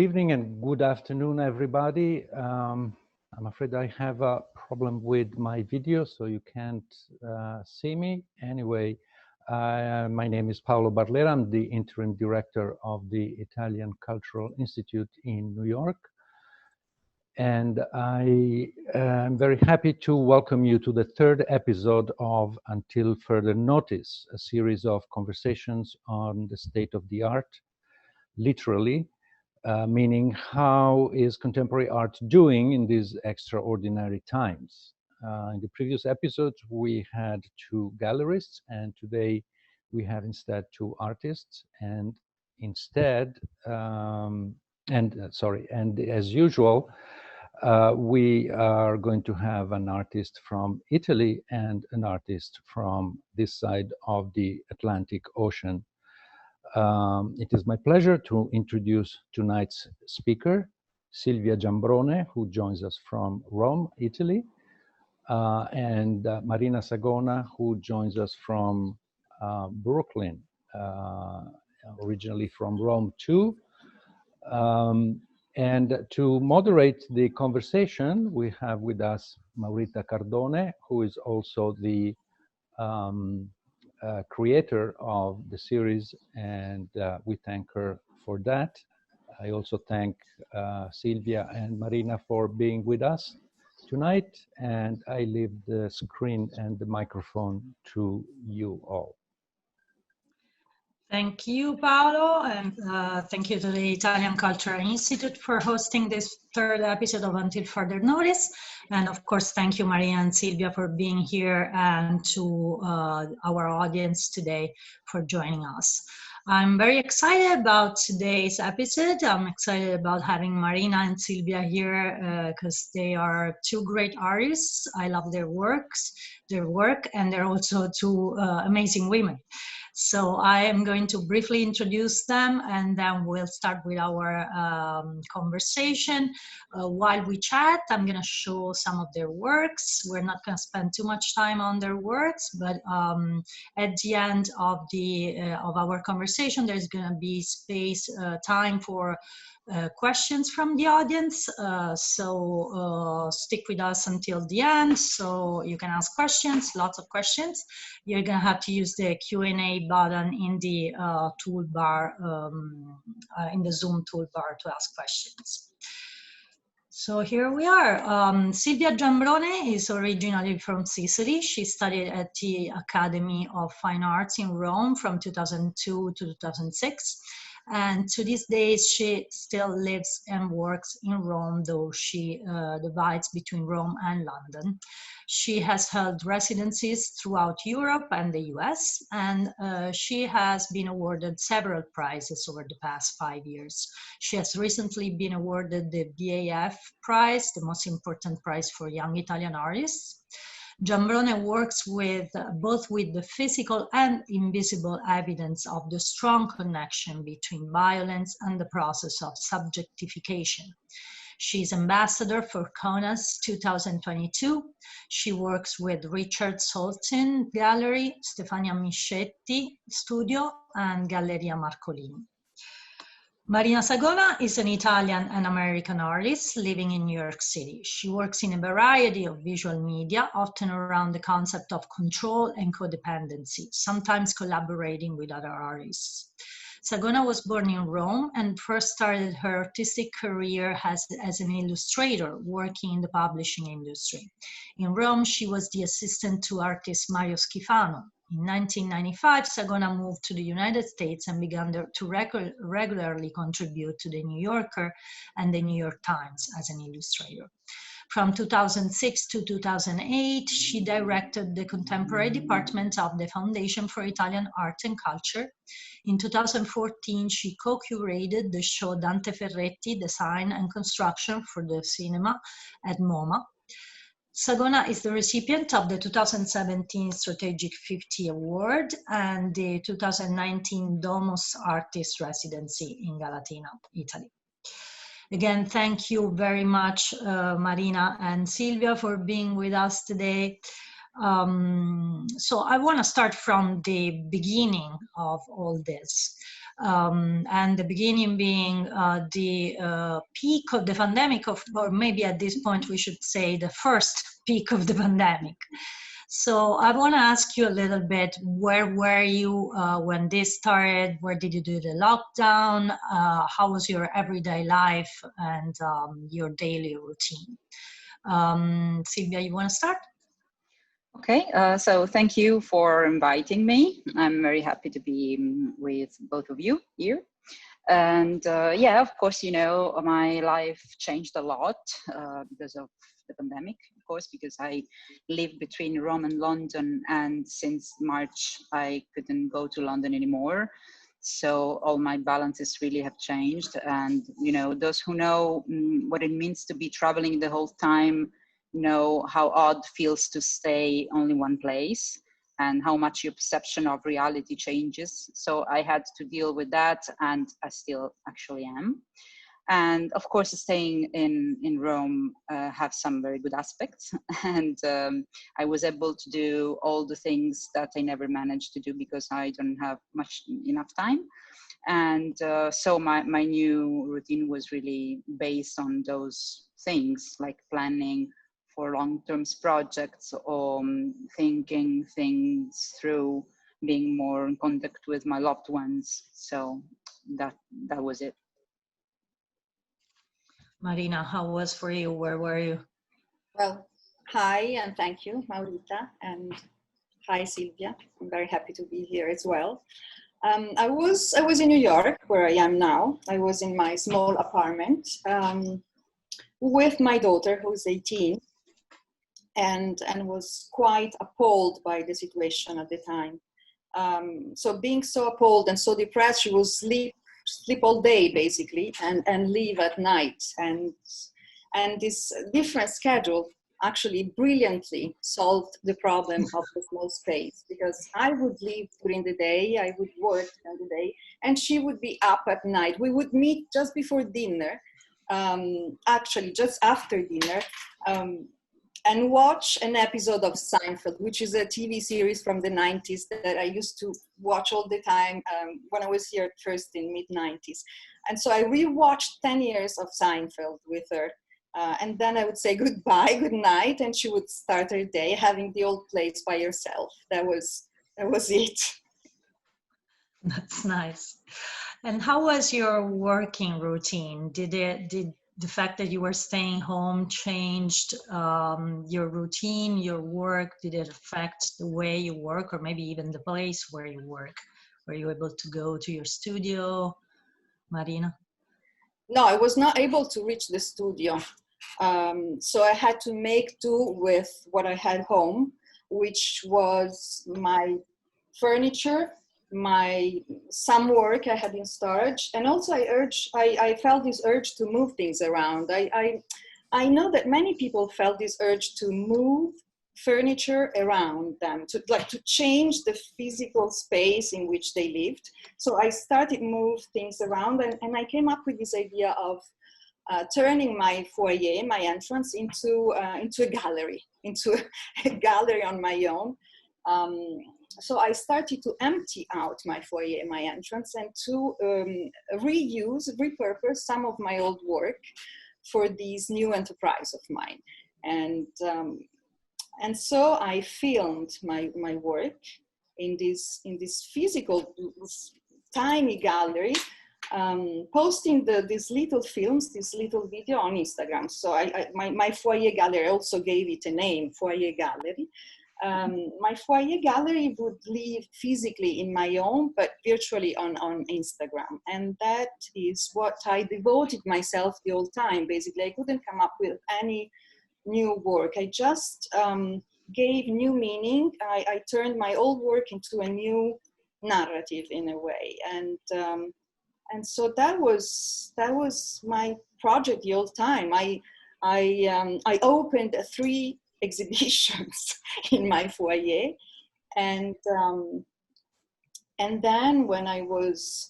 evening and good afternoon, everybody. I'm afraid I have a problem with my video, so you can't see me. Anyway, my name is Paolo Barlera. I'm the interim director of the Italian Cultural Institute in New York. And I am very happy to welcome you to the third episode of Until Further Notice, a series of conversations on the state of the art, literally, meaning how is contemporary art doing in these extraordinary times. In the previous episodes, we had two gallerists, and today we have instead two artists, and as usual, we are going to have an artist from Italy and an artist from this side of the Atlantic Ocean. It is my pleasure to introduce tonight's speaker, Silvia Giambrone, who joins us from Rome, Italy, and Marina Sagona, who joins us from Brooklyn, originally from Rome too. And to moderate the conversation, we have with us Maurita Cardone, who is also the creator of the series, and we thank her for that. I also thank Silvia and Marina for being with us tonight, and I leave the screen and the microphone to you all. Thank you, Paolo, and thank you to the Italian Cultural Institute for hosting this third episode of Until Further Notice. And of course, thank you, Maria and Silvia, for being here, and to our audience today for joining us. I'm very excited about today's episode. I'm excited about having Marina and Silvia here because they are two great artists. I love their work, and they're also two amazing women. So I am going to briefly introduce them, and then we'll start with our conversation. While we chat, I'm going to show some of their works. We're not going to spend too much time on their works, but at the end of our conversation, there's going to be time for questions from the audience, so stick with us until the end so you can ask questions, lots of questions. You're gonna have to use the Q&A button in the toolbar, in the Zoom toolbar to ask questions. So here we are. Silvia Giambrone is originally from Sicily. She studied at the Academy of Fine Arts in Rome from 2002 to 2006. And to these days, she still lives and works in Rome, though she divides between Rome and London. She has held residencies throughout Europe and the US, and she has been awarded several prizes over the past 5 years. She has recently been awarded the BAF prize, the most important prize for young Italian artists. Giambrone works both with the physical and invisible evidence of the strong connection between violence and the process of subjectification. She's ambassador for CONAS 2022. She works with Richard Solzin Gallery, Stefania Mischetti Studio, and Galleria Marcolini. Marina Sagona is an Italian and American artist living in New York City. She works in a variety of visual media, often around the concept of control and codependency, sometimes collaborating with other artists. Sagona was born in Rome and first started her artistic career as an illustrator, working in the publishing industry. In Rome, she was the assistant to artist Mario Schifano. In 1995, Sagona moved to the United States and began to regularly contribute to the New Yorker and the New York Times as an illustrator. From 2006 to 2008, she directed the contemporary department of the Foundation for Italian Art and Culture. In 2014, she co-curated the show Dante Ferretti, Design and Construction for the Cinema at MoMA. Sagona is the recipient of the 2017 Strategic 50 Award and the 2019 Domus Artist Residency in Galatina, Italy. Again, thank you very much, Marina and Silvia, for being with us today. So I want to start from the beginning of all this. and the beginning being the peak of the pandemic, or maybe at this point we should say the first peak of the pandemic. So I want to ask you a little bit, where were you when this started? Where did you do the lockdown? How was your everyday life and your daily routine? Silvia, you want to start? Okay, so thank you for inviting me. I'm very happy to be with both of you here. And yeah, of course, you know, my life changed a lot because of the pandemic, of course, because I live between Rome and London, and since March, I couldn't go to London anymore. So all my balances really have changed. And, you know, those who know what it means to be traveling the whole time know how odd feels to stay only one place and how much your perception of reality changes. So I had to deal with that, and I still actually am. And of course, staying in Rome have some very good aspects. And I was able to do all the things that I never managed to do because I don't have enough time. And so my new routine was really based on those things, like planning for long-term projects, or thinking things through, being more in contact with my loved ones. So that was it. Marina, how was for you? Where were you? Well, hi, and thank you, Maurita, and hi, Silvia. I'm very happy to be here as well. I was in New York, where I am now. I was in my small apartment with my daughter, who's 18, and was quite appalled by the situation at the time. So being so appalled and so depressed, she would sleep all day basically, and leave at night. And this different schedule actually brilliantly solved the problem of the small space, because I would leave during the day, I would work during the day, and she would be up at night. We would meet just before dinner, actually just after dinner, and watch an episode of Seinfeld, which is a TV series from the 90s that I used to watch all the time when I was here at first in mid-90s. And so I rewatched 10 years of Seinfeld with her. And then I would say goodbye, good night, and she would start her day having the old place by herself. That was it. That's nice. And how was your working routine? Did the fact that you were staying home changed your routine, your work? Did it affect the way you work, or maybe even the place where you work? Were you able to go to your studio, Marina? No, I was not able to reach the studio. So I had to make do with what I had home, which was my furniture, some work I had in storage, and also I felt this urge to move things around. I know that many people felt this urge to move furniture around them, to change the physical space in which they lived. So I started move things around, and I came up with this idea of turning my foyer, my entrance, into a gallery on my own. So I started to empty out my foyer, my entrance, and to repurpose some of my old work for this new enterprise of mine. And so I filmed my work in this physical tiny gallery, posting these little films, this little video on Instagram. So my foyer gallery, I also gave it a name, Foyer Gallery. My foyer gallery would live physically in my own, but virtually on Instagram. And that is what I devoted myself the whole time. Basically, I couldn't come up with any new work. I just gave new meaning. I turned my old work into a new narrative in a way. And so that was my project the whole time. I opened 3 exhibitions in my foyer, and then when I was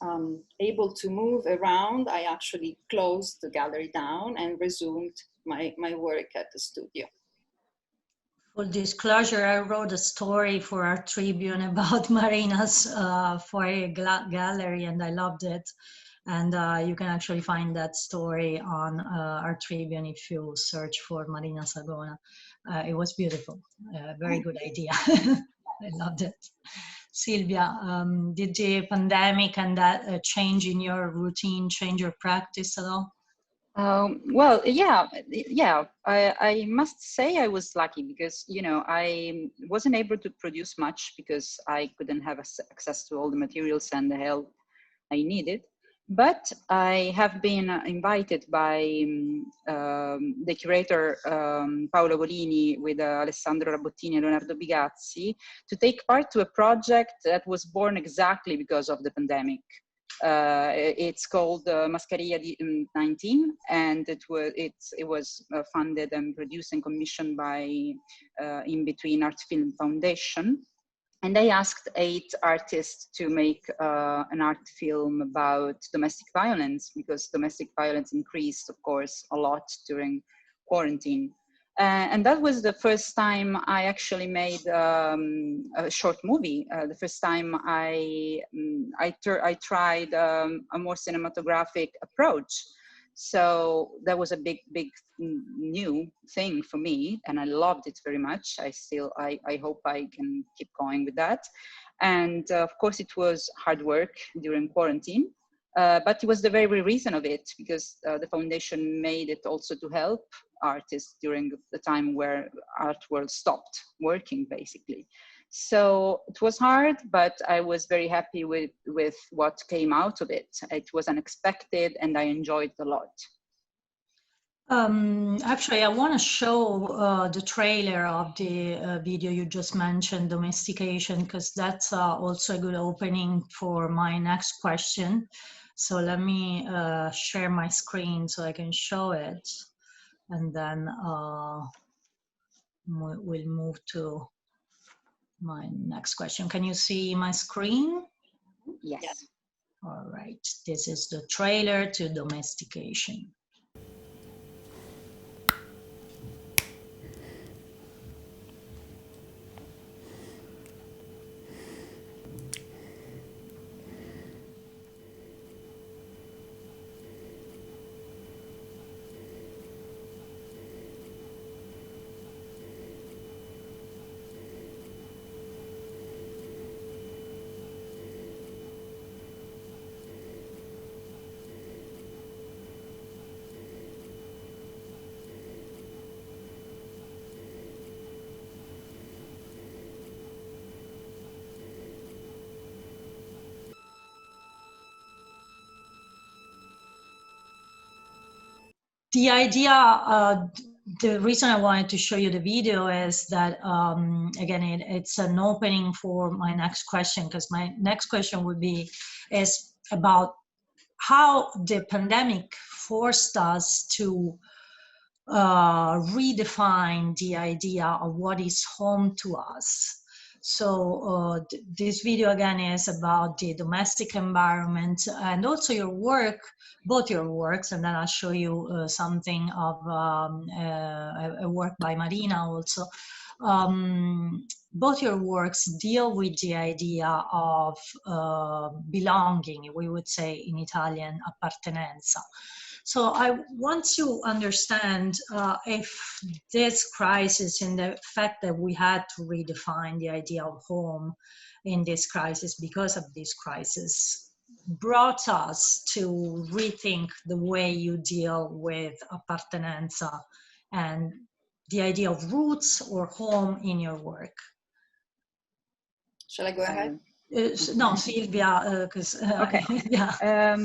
able to move around, I actually closed the gallery down and resumed my work at the studio. Full disclosure, I wrote a story for Artribune about Marina's foyer gallery, and I loved it. And you can actually find that story on Artribune if you search for Marina Sagona. It was beautiful, very good idea. I loved it. Silvia, did the pandemic and that change in your routine change your practice at all? Well, yeah. I must say I was lucky because, you know, I wasn't able to produce much because I couldn't have access to all the materials and the help I needed. But I have been invited by the curator Paolo Golini with Alessandro Rabottini and Leonardo Bigazzi to take part to a project that was born exactly because of the pandemic. It's called Mascarilla 19, and it was funded and produced and commissioned by In Between Art Film Foundation. And I asked 8 artists to make an art film about domestic violence, because domestic violence increased, of course, a lot during quarantine. And that was the first time I actually made a short movie. The first time I tried a more cinematographic approach. So that was a big new thing for me, and I loved it very much. I hope I can keep going with that. And of course, it was hard work during quarantine. But it was the very reason of it, because the foundation made it also to help artists during the time where art world stopped working, basically. So it was hard, but I was very happy with what came out of it. It was unexpected, and I enjoyed it a lot. Actually, I want to show the trailer of the video you just mentioned, Domestication, because that's also a good opening for my next question. So let me share my screen so I can show it, and then we'll move to my next question. Can you see my screen? Yes. All right, this is the trailer to Domestication. The idea, the reason I wanted to show you the video is that, again, it's an opening for my next question, because my next question is about how the pandemic forced us to redefine the idea of what is home to us. So this video again is about the domestic environment, and also your work, both your works, and then I'll show you something of a work by Marina also. Both your works deal with the idea of belonging, we would say in Italian, appartenenza. So I want to understand if this crisis and the fact that we had to redefine the idea of home in this crisis because of this crisis brought us to rethink the way you deal with appartenenza and the idea of roots or home in your work. Shall I go ahead? No, Silvia, because okay. Yeah.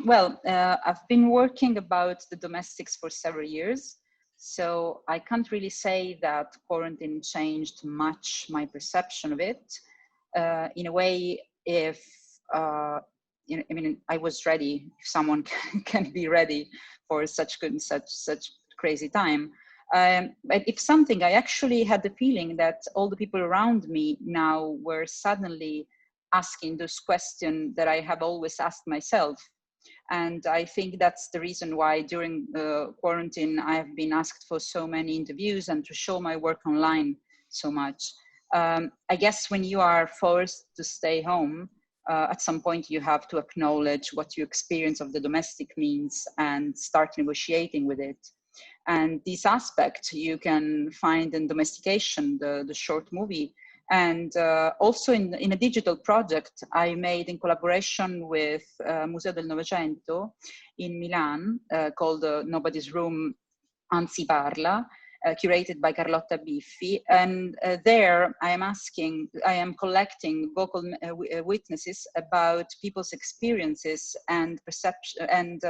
Well, I've been working about the domestics for several years, so I can't really say that quarantine changed much my perception of it. In a way, if you know, I mean, I was ready. If someone can be ready for such crazy time. But if something, I actually had the feeling that all the people around me now were suddenly asking those questions that I have always asked myself And I think that's the reason why during quarantine, I have been asked for so many interviews and to show my work online so much. I guess when you are forced to stay home, at some point you have to acknowledge what your experience of the domestic means and start negotiating with it. And this aspect you can find in Domestication, the short movie, and also in a digital project I made in collaboration with Museo del Novecento in Milan called Nobody's Room, Anzi Parla, curated by Carlotta Biffi. And there I am collecting vocal witnesses about people's experiences and perceptions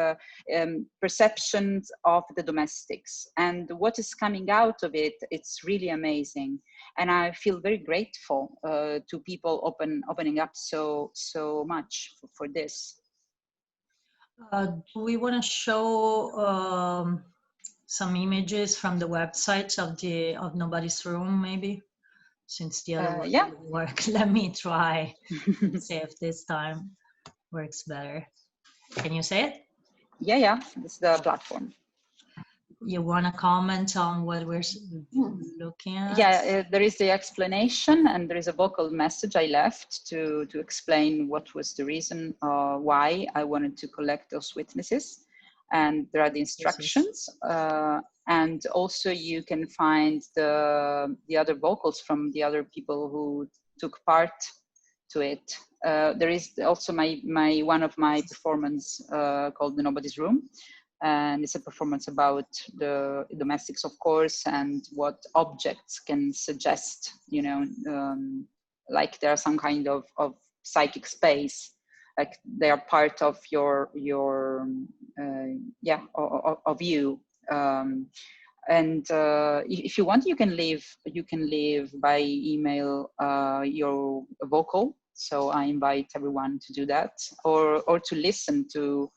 of the domestics. And what is coming out of it, it's really amazing. And I feel very grateful to people opening up so much for this. Do we want to show some images from the website of Nobody's Room, maybe, since the other one didn't work? Let me try. See if this time works better. Can you say it? Yeah, this is the platform. You want to comment on what we're looking at? Yeah, there is the explanation, and there is a vocal message I left to explain what was the reason why I wanted to collect those witnesses. And there are the instructions, and also you can find the other vocals from the other people who took part to it. There is also one of my performance called The Nobody's Room, and it's a performance about the domestics, of course, and what objects can suggest, like there are some kind of psychic space, like they are part of your of you. And if you want, you can leave by email your vocal. So I invite everyone to do that, or to listen to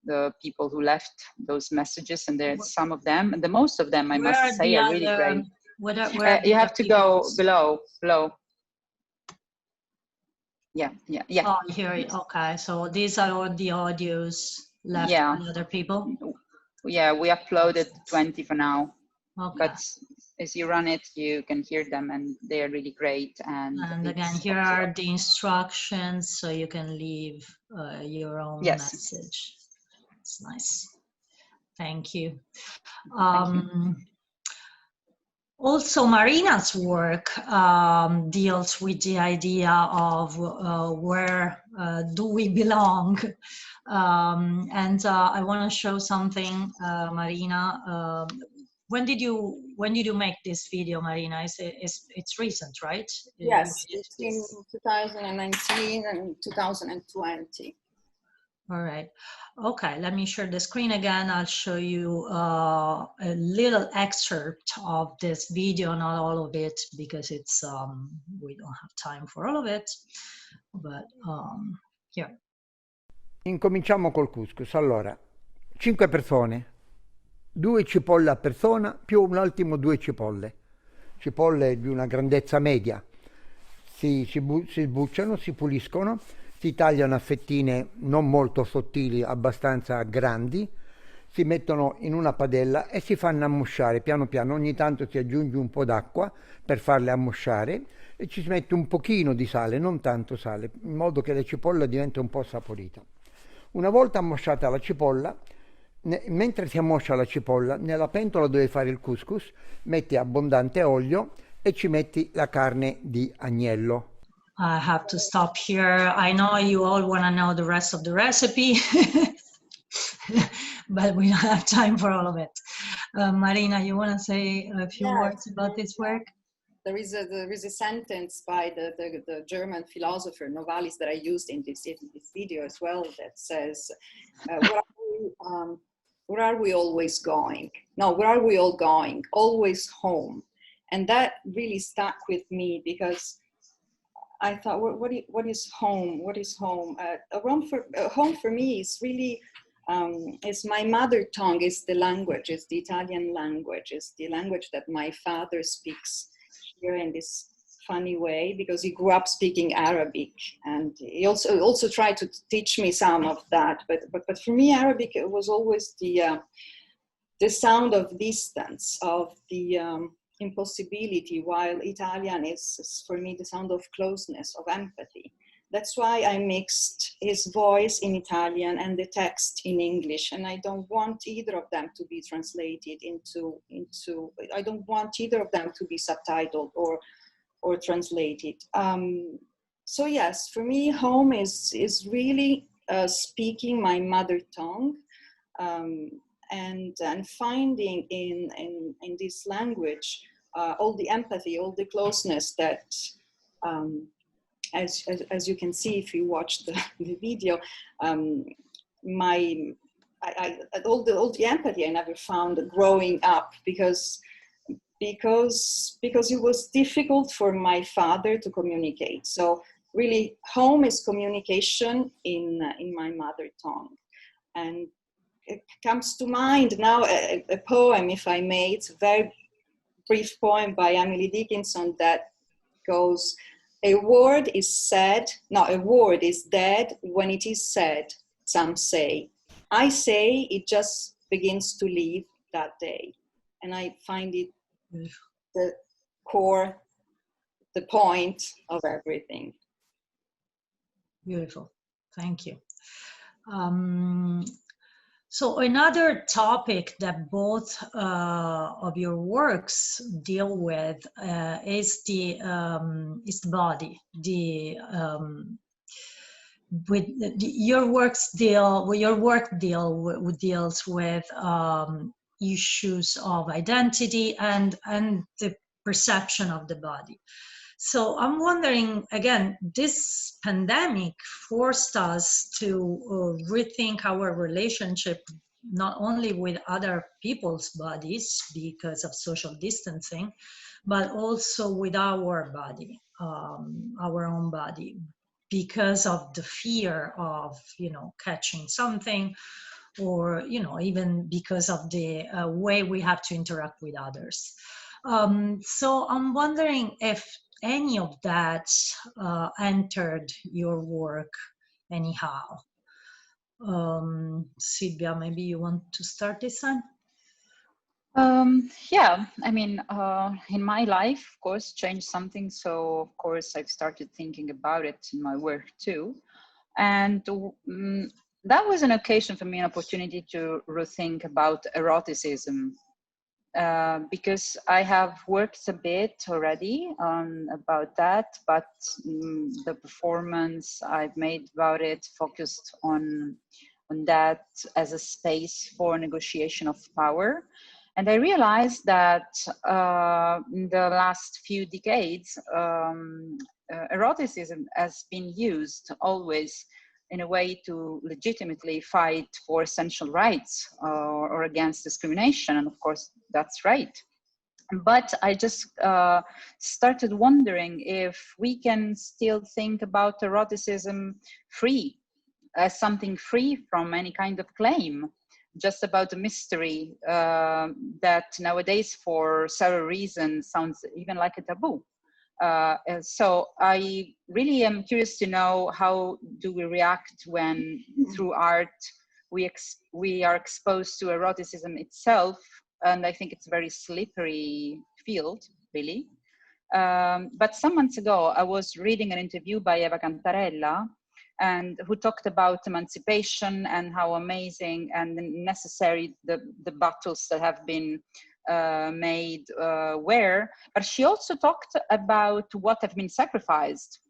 the people who left those messages. And there's some of them, and the most of them, I must say, are really great. You have to go below. Yeah. Oh, here. Okay, so these are all the audios left by other people. Yeah, we uploaded 20 for now. Okay. But as you run it, you can hear them, and they are really great. And again, here are the instructions, so you can leave your own message. It's nice. Thank you. Thank you. Also, Marina's work deals with the idea of where do we belong, and I want to show something, Marina. When did you make this video, Marina? It's recent, right? Yes, it's in 2019 and 2020. All right. Okay, let me share the screen again. I'll show you a little excerpt of this video, not all of it, because it's we don't have time for all of it. But here. Incominciamo col couscous. Allora, 5 persone, 2 cipolle a persona più un ultimo 2 cipolle. Cipolle di una grandezza media. Si sbucciano, si puliscono, si tagliano a fettine non molto sottili, abbastanza grandi, si mettono in una padella e si fanno ammusciare piano piano. Ogni tanto si aggiunge un po' d'acqua per farle ammusciare e ci si mette un pochino di sale, non tanto sale, in modo che la cipolla diventi un po' saporita. Una volta ammosciata la cipolla, mentre si ammoscia la cipolla, nella pentola dove fare il couscous metti abbondante olio e ci metti la carne di agnello. I have to stop here. I know you all want to know the rest of the recipe, but we don't have time for all of it. Marina, you want to say a few words about this work? There is a sentence by the German philosopher Novalis that I used in this video as well that says, where are we always going? No, where are we all going? Always home. And that really stuck with me because I thought, what is home? What is home? Home for me is really, it's my mother tongue, is the language, it's the Italian language, it's the language that my father speaks here in this funny way, because he grew up speaking Arabic, and he also tried to teach me some of that. But for me, Arabic was always the sound of distance, of the impossibility, while Italian is for me the sound of closeness, of empathy. That's why I mixed his voice in Italian and the text in English, and I don't want either of them to be translated into I don't want either of them to be subtitled or translated. So yes, for me, home is really speaking my mother tongue, and finding in this language all the empathy, all the closeness that, as you can see if you watch the video, all the empathy I never found growing up, because it was difficult for my father to communicate. So really, home is communication in my mother tongue. And it comes to mind now a poem, if I may. It's a very brief poem by Emily Dickinson that goes, a word is dead when it is said, some say. I say it just begins to live that day. And I find it the core, the point of everything. Beautiful, thank you. So another topic that both of your works deal with is the body. Your work deals with issues of identity and the perception of the body. So I'm wondering, again, this pandemic forced us to rethink our relationship, not only with other people's bodies because of social distancing, but also with our body, our own body, because of the fear of, catching something, or, even because of the way we have to interact with others. So I'm wondering if any of that entered your work anyhow. Silvia, maybe you want to start this one? Yeah, I mean, in my life, of course, changed something. So, of course, I've started thinking about it in my work too. And that was an occasion for me, an opportunity to rethink about eroticism. Because I have worked a bit already about that, but the performance I've made about it focused on that as a space for negotiation of power. And I realized that in the last few decades, eroticism has been used always in a way to legitimately fight for essential rights or against discrimination. And of course, that's right. But I just started wondering if we can still think about eroticism free, as something free from any kind of claim, just about the mystery that nowadays, for several reasons, sounds even like a taboo. So I really am curious to know, how do we react when through art we are exposed to eroticism itself? And I think it's a very slippery field, really. But some months ago, I was reading an interview by Eva Cantarella, and who talked about emancipation and how amazing and necessary the battles that have been made were. But she also talked about what have been sacrificed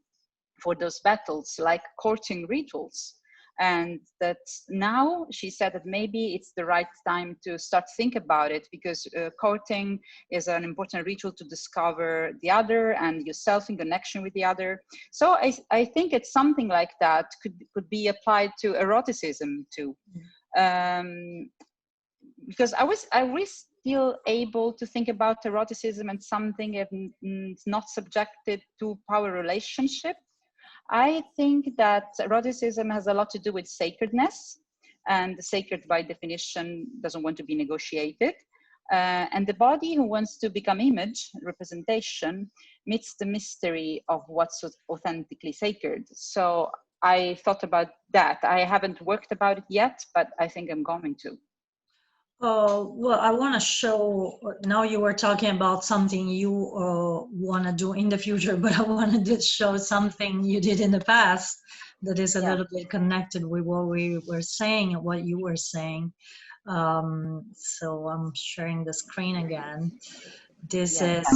for those battles, like courting rituals. And that now she said that maybe it's the right time to start think about it, because courting is an important ritual to discover the other and yourself in connection with the other. So I think it's something like that could be applied to eroticism too. Because I was still able to think about eroticism and something it's not subjected to power relationship. I think that eroticism has a lot to do with sacredness, and the sacred by definition doesn't want to be negotiated. And the body who wants to become image, representation, meets the mystery of what's authentically sacred. So I thought about that. I haven't worked about it yet, but I think I'm going to. Well, I want to show, now you were talking about something you want to do in the future, but I wanted to show something you did in the past that is a little bit connected with what we were saying and what you were saying. So I'm sharing the screen again. This is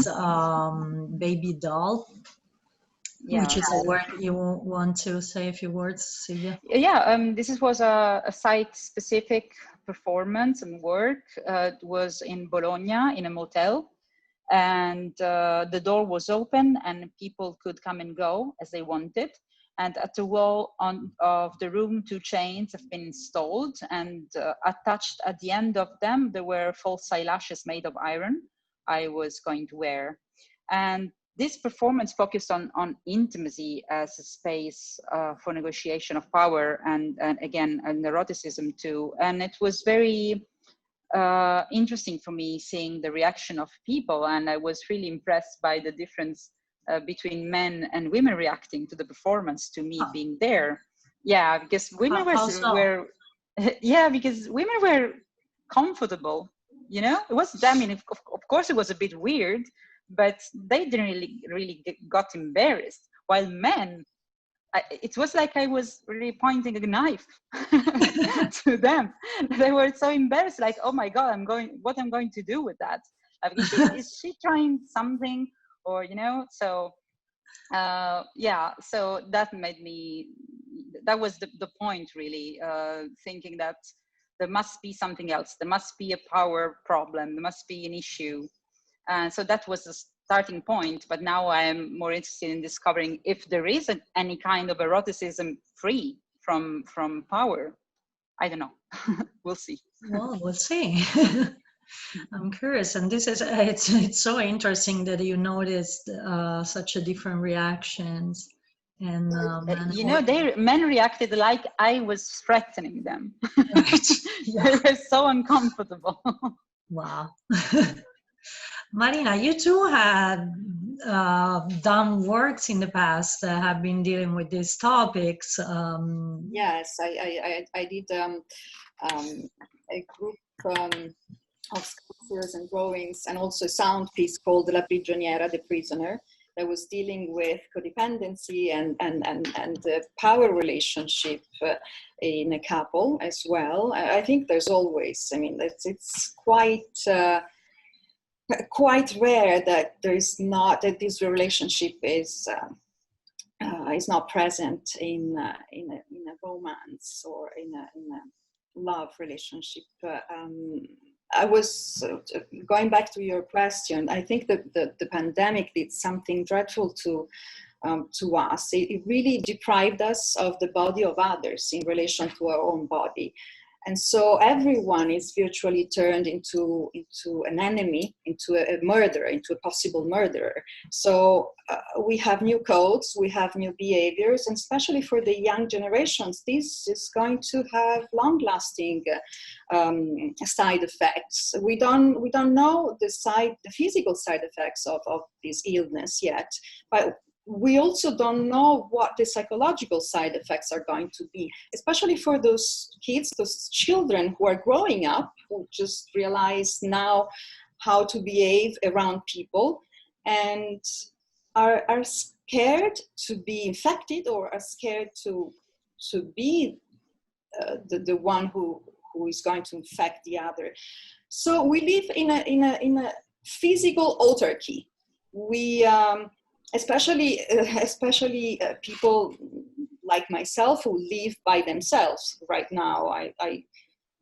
Baby Doll, which is a work you want to say a few words, Silvia? Yeah, this was a site-specific performance and work. It was in Bologna in a motel, and the door was open and people could come and go as they wanted. And at the wall of the room, 2 chains have been installed, and attached at the end of them, there were false eyelashes made of iron I was going to wear. And this performance focused on intimacy as a space for negotiation of power, and again, an eroticism too. And it was very interesting for me seeing the reaction of people, and I was really impressed by the difference between men and women reacting to the performance, to me being there. Yeah, because women were yeah, because women were comfortable, you know. It was, I mean, of course it was a bit weird, but they didn't really got embarrassed, while men, it was like I was really pointing a knife to them. They were so embarrassed, like, oh my God, what I'm going to do with that? Is she trying something, or, you know? So yeah, so that made me, that was the point really, thinking that there must be something else. There must be a power problem. There must be an issue. So that was the starting point, but now I am more interested in discovering if there is any kind of eroticism free from power. I don't know. We'll see. Well, we'll see. I'm curious, and this is it's so interesting that you noticed such a different reactions. And you know, men reacted like I was threatening them. Right. Yeah. They were so uncomfortable. Wow. Marina, you too had done works in the past that have been dealing with these topics. Yes, I did a group of sculptures and drawings, and also a sound piece called La Prigioniera, the prisoner, that was dealing with codependency and the power relationship in a couple as well. I think there's always, I mean, it's quite rare that that this relationship is not present in a romance or in a love relationship. I was going back to your question. I think that the pandemic did something dreadful to us. It really deprived us of the body of others in relation to our own body. And so everyone is virtually turned into an enemy, into a murderer, into a possible murderer. So we have new codes, we have new behaviors, and especially for the young generations, this is going to have long-lasting side effects. We don't know the physical side effects of this illness yet, but we also don't know what the psychological side effects are going to be, especially for those kids, those children who are growing up, who just realize now how to behave around people and are scared to be infected, or are scared to be the one who is going to infect the other. So we live in a physical autarky. We especially people like myself who live by themselves right now.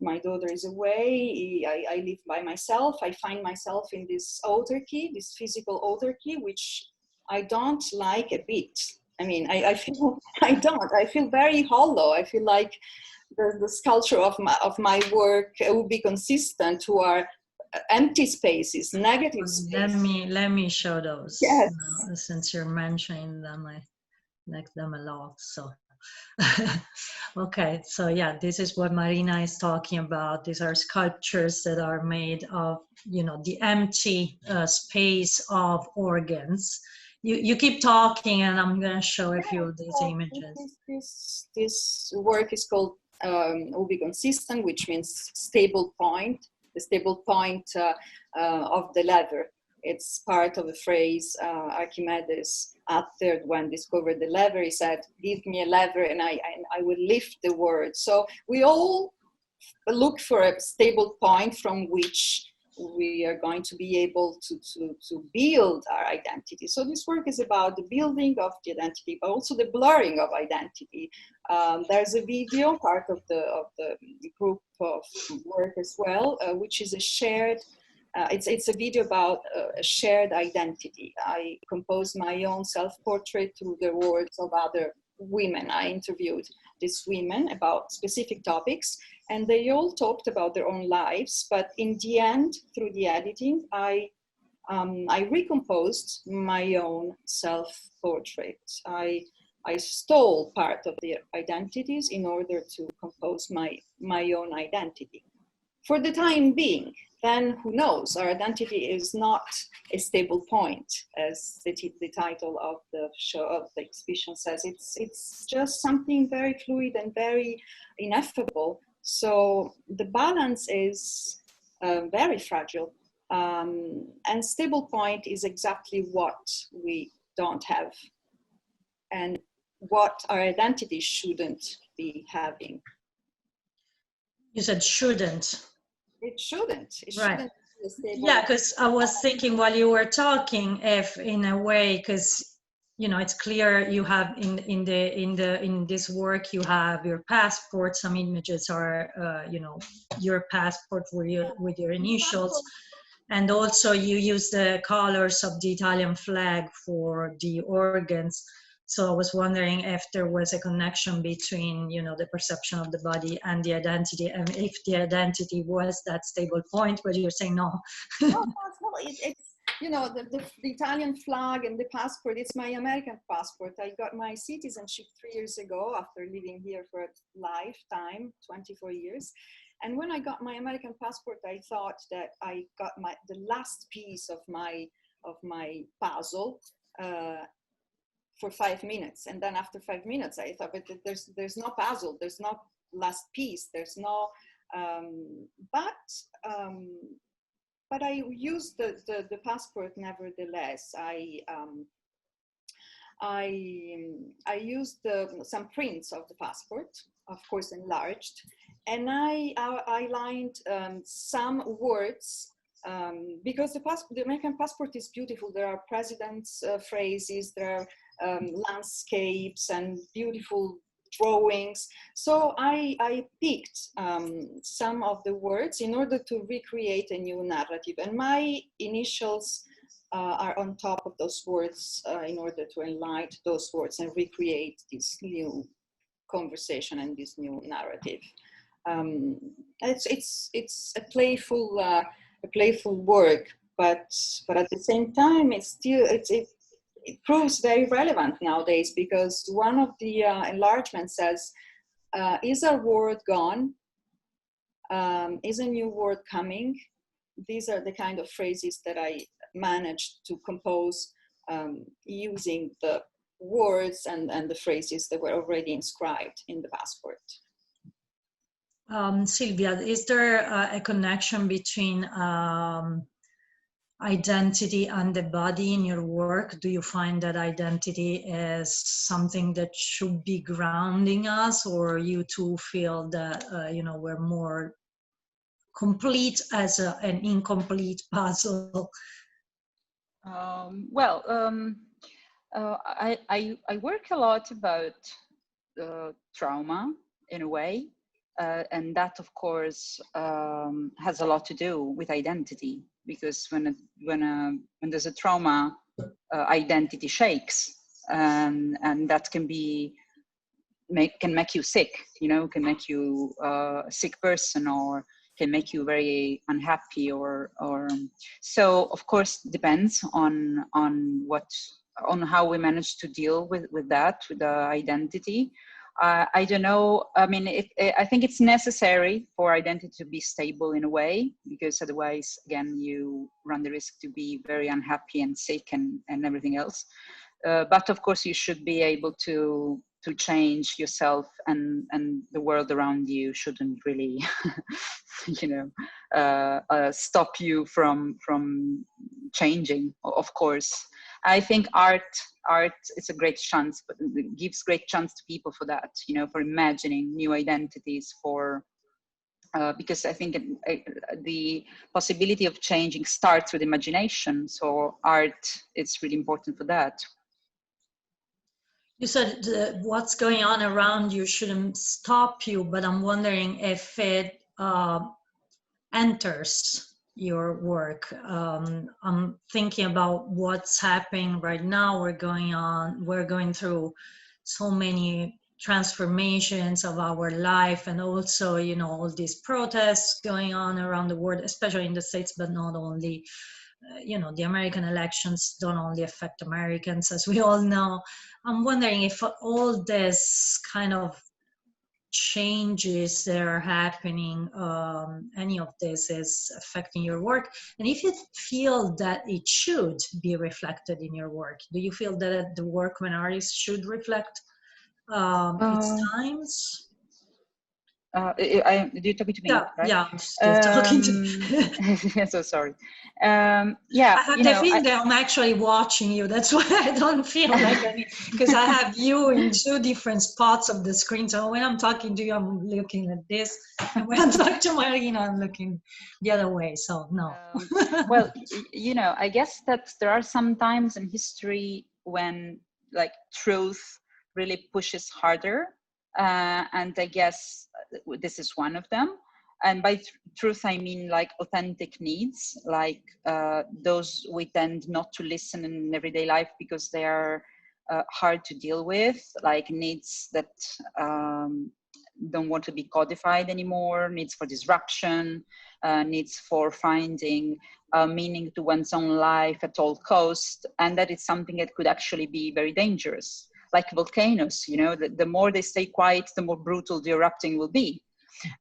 My daughter is away. I live by myself. I find myself in this autarky, this physical autarky, which I don't like a bit. I mean, I feel very hollow. I feel like the sculpture of my work will be consistent to our empty spaces, negative spaces. Let me show those. Yes. Since you're mentioning them, I like them a lot. So Okay, so yeah, this is what Marina is talking about. These are sculptures that are made of, you know, the empty space of organs. You keep talking, and I'm going to show a few of these images. This work is called Ubi consistent, which means stable point, the stable point of the lever. It's part of a phrase Archimedes uttered when discovered the lever. He said, "Give me a lever and I will lift the world." So we all look for a stable point from which we are going to be able to build our identity. So this work is about the building of the identity, but also the blurring of identity. There's a video, part of the group of work as well, which is a shared, it's a video about a shared identity. I composed my own self-portrait through the words of other women. I interviewed these women about specific topics, and they all talked about their own lives. But in the end, through the editing, I recomposed my own self-portrait. I stole part of their identities in order to compose my own identity. For the time being, then who knows? Our identity is not a stable point, as the title of the show, of the exhibition says. It's just something very fluid and very ineffable. So the balance is very fragile, and stable point is exactly what we don't have, and what our identity shouldn't be having. You said shouldn't. It shouldn't. It Right. shouldn't be a stable. Yeah, because I was thinking while you were talking, if in a way, because you know, it's clear you have in this work you have your passport. Some images are you know, your passport with your initials, and also you use the colors of the Italian flag for the organs. So I was wondering if there was a connection between, you know, the perception of the body and the identity, and if the identity was that stable point. But you're saying no. No, it's you know, the Italian flag and the passport. It's my American passport. I got my citizenship 3 years ago after living here for a lifetime, 24 years. And when I got my American passport, I thought that I got the last piece of my puzzle for 5 minutes. And then after 5 minutes, I thought, but there's no puzzle, there's no last piece, there's no, but I used the passport nevertheless. I used some prints of the passport, of course enlarged, and I lined some words, because the American passport is beautiful. There are presidents' phrases, there are landscapes and beautiful drawings. So I picked some of the words in order to recreate a new narrative, and my initials are on top of those words in order to enlighten those words and recreate this new conversation and this new narrative. It's a playful work, but at the same time, it proves very relevant nowadays, because one of the enlargements says, is our word gone? Is a new word coming? These are the kind of phrases that I managed to compose using the words and the phrases that were already inscribed in the passport. Silvia, is there a connection between identity and the body in your work? Do you find that identity is something that should be grounding us, or you two feel that you know, we're more complete as an incomplete puzzle? I work a lot about trauma in a way, and that of course has a lot to do with identity, because when there's a trauma, identity shakes, and that can make you sick, you know, can make you a sick person, or can make you very unhappy, or so of course depends on how we manage to deal with that, with the identity. I don't know. I mean, I think it's necessary for identity to be stable in a way, because otherwise, again, you run the risk to be very unhappy and sick and everything else. But of course, you should be able to change yourself, and the world around you shouldn't really, stop you from changing. Of course, I think art is a great chance, but it gives great chance to people for that, for imagining new identities, because I think the possibility of changing starts with imagination. So art, it's really important for that. You said what's going on around you shouldn't stop you, but I'm wondering if it enters your work. I'm thinking about what's happening right now. We're going through so many transformations of our life, and also, all these protests going on around the world, especially in the States, but not only. The American elections don't only affect Americans, as we all know. I'm wondering if all this kind of changes that are happening, any of this is affecting your work, and if you feel that it should be reflected in your work. Do you feel that the work of an artist should reflect its times? You're talking to me, yeah, right? Yeah, I'm still talking to so sorry. I have the feeling that I'm actually watching you. That's why I don't feel like because I have you in two different spots of the screen. So when I'm talking to you, I'm looking at this. And when I'm talking to Marina, I'm looking the other way. So no. Well, I guess that there are some times in history when truth really pushes harder. And I guess this is one of them. And by truth, I mean authentic needs, those we tend not to listen in everyday life because they are hard to deal with, like needs that don't want to be codified anymore, needs for disruption, needs for finding meaning to one's own life at all cost. And that is something that could actually be very dangerous. Like volcanoes, the more they stay quiet, the more brutal the erupting will be.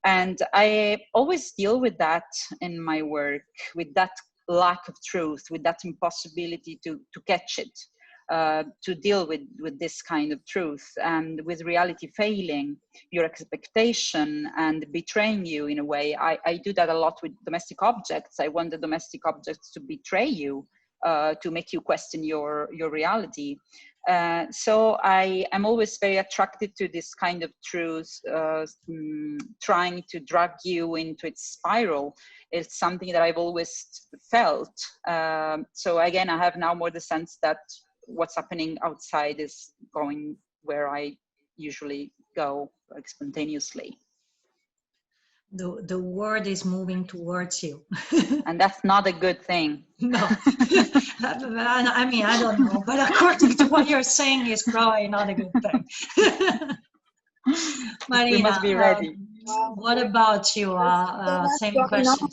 And I always deal with that in my work, with that lack of truth, with that impossibility to catch it, to deal with this kind of truth, and with reality failing your expectation and betraying you in a way. I do that a lot with domestic objects. I want the domestic objects to betray you, to make you question your reality. So I am always very attracted to this kind of truth, trying to drag you into its spiral. It's something that I've always felt. So again, I have now more the sense that what's happening outside is going where I usually go, spontaneously. The world is moving towards you. And that's not a good thing. No. I mean, I don't know, but according to what you're saying, it's probably not a good thing. Marina, we must be ready. What about you? Same question.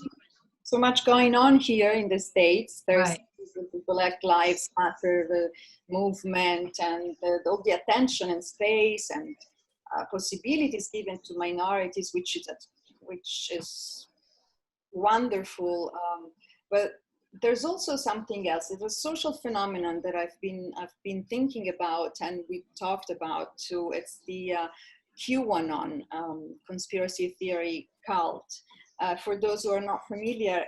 So much going on here in the States. There's right. the Black Lives Matter, the movement, and all the attention and space and possibilities given to minorities, which is wonderful. But there's also something else. It's a social phenomenon that I've been thinking about, and we talked about too. It's the QAnon conspiracy theory cult. For those who are not familiar,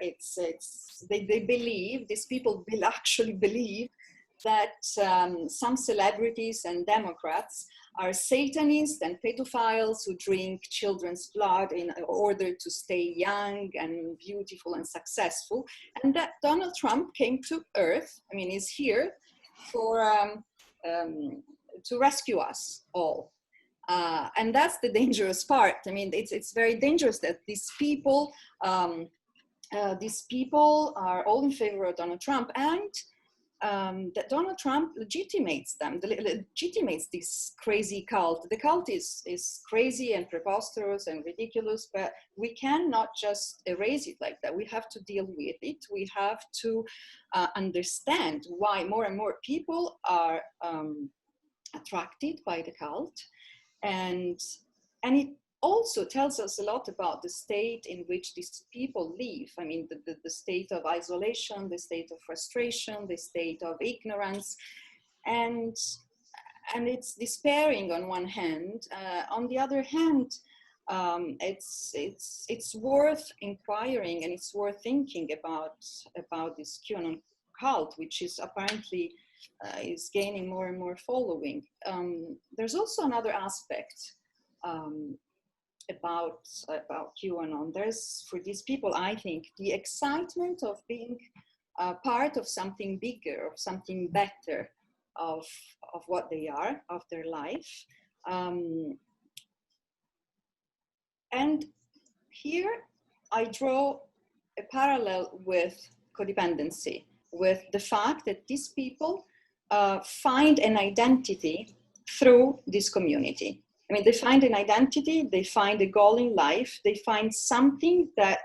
they believe, these people actually believe that some celebrities and Democrats are Satanists and pedophiles who drink children's blood in order to stay young and beautiful and successful, and that Donald Trump came to Earth, is here for to rescue us all. And that's the dangerous part. It's very dangerous that these people are all in favor of Donald Trump, and that Donald Trump legitimates this crazy cult. The cult is crazy and preposterous and ridiculous, but we cannot just erase it like that. We have to deal with it. We have to understand why more and more people are attracted by the cult. And it also tells us a lot about the state in which these people live. I mean, the state of isolation, the state of frustration, the state of ignorance. And it's despairing on one hand. On the other hand, it's worth inquiring and it's worth thinking about this QAnon cult, which is apparently is gaining more and more following. There's also another aspect about QAnon. There's, for these people, I think, the excitement of being part of something bigger, of something better, of what they are, of their life. And here I draw a parallel with codependency, with the fact that these people find an identity through this community. I mean, they find an identity, they find a goal in life, they find something that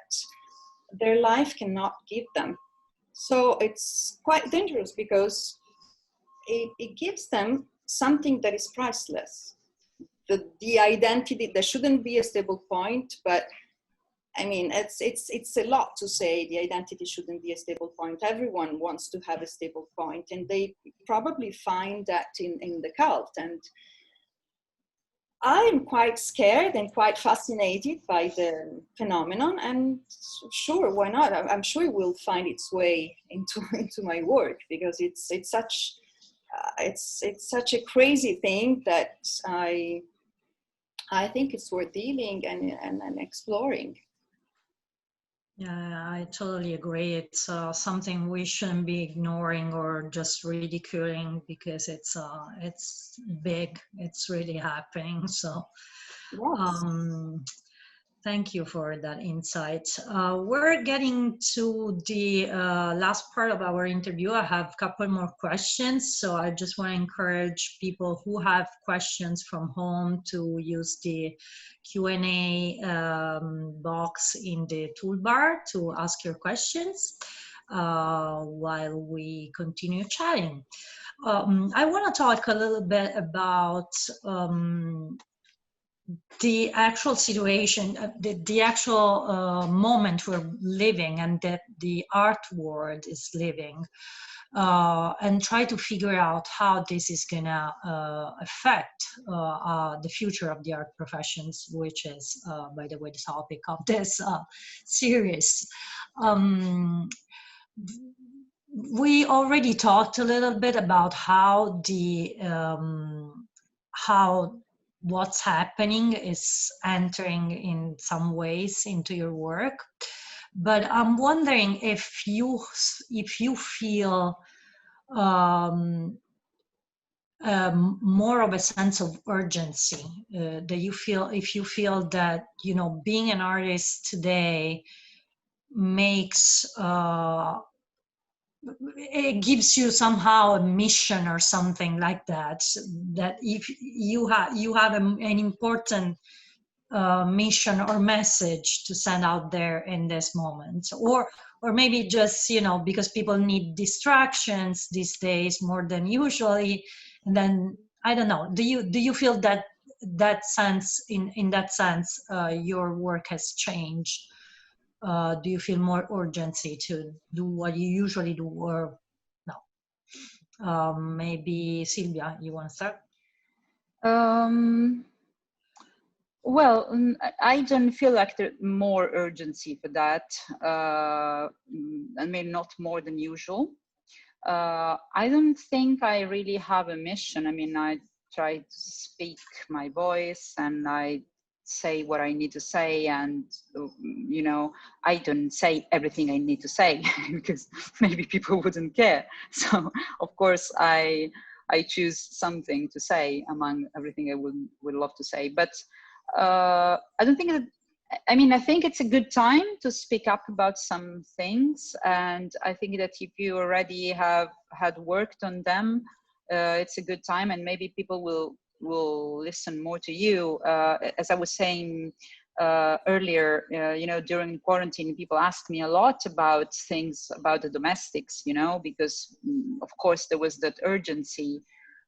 their life cannot give them. So it's quite dangerous because it gives them something that is priceless. The identity, there shouldn't be a stable point, but I mean, it's a lot to say the identity shouldn't be a stable point. Everyone wants to have a stable point, and they probably find that in the cult. And I'm quite scared and quite fascinated by the phenomenon, and sure, why not? I'm sure it will find its way into my work, because it's such a crazy thing that I think it's worth dealing and exploring. Yeah, I totally agree. It's something we shouldn't be ignoring or just ridiculing, because it's big. It's really happening. So, Yes. Thank you for that insight. We're getting to the last part of our interview. I have a couple more questions, so I just want to encourage people who have questions from home to use the Q&A box in the toolbar to ask your questions while we continue chatting. I want to talk a little bit about the actual situation, the actual moment we're living and that the art world is living, and try to figure out how this is gonna affect the future of the art professions, which is, by the way, the topic of this series. We already talked a little bit about how what's happening is entering in some ways into your work, but I'm wondering if you feel more of a sense of urgency, that if you feel that, you know, being an artist today makes it gives you somehow a mission or something like that, that if you have an important mission or message to send out there in this moment, or maybe just, you know, because people need distractions these days more than usually, and then I don't know, do you feel that sense, in that sense your work has changed? Do you feel more urgency to do what you usually do, or no? Maybe Silvia, you want to start? Well, I don't feel like there's more urgency for that. I mean, not more than usual. I don't think I really have a mission. I mean, I try to speak my voice and I say what I need to say, and you know, I don't say everything I need to say because maybe people wouldn't care. So of course I choose something to say among everything I would love to say. But I don't think that, I mean, I think it's a good time to speak up about some things, and I think that if you already had worked on them, it's a good time, and maybe people will listen more to you. As I was saying earlier, you know, during quarantine, people asked me a lot about things about the domestics, you know, because of course there was that urgency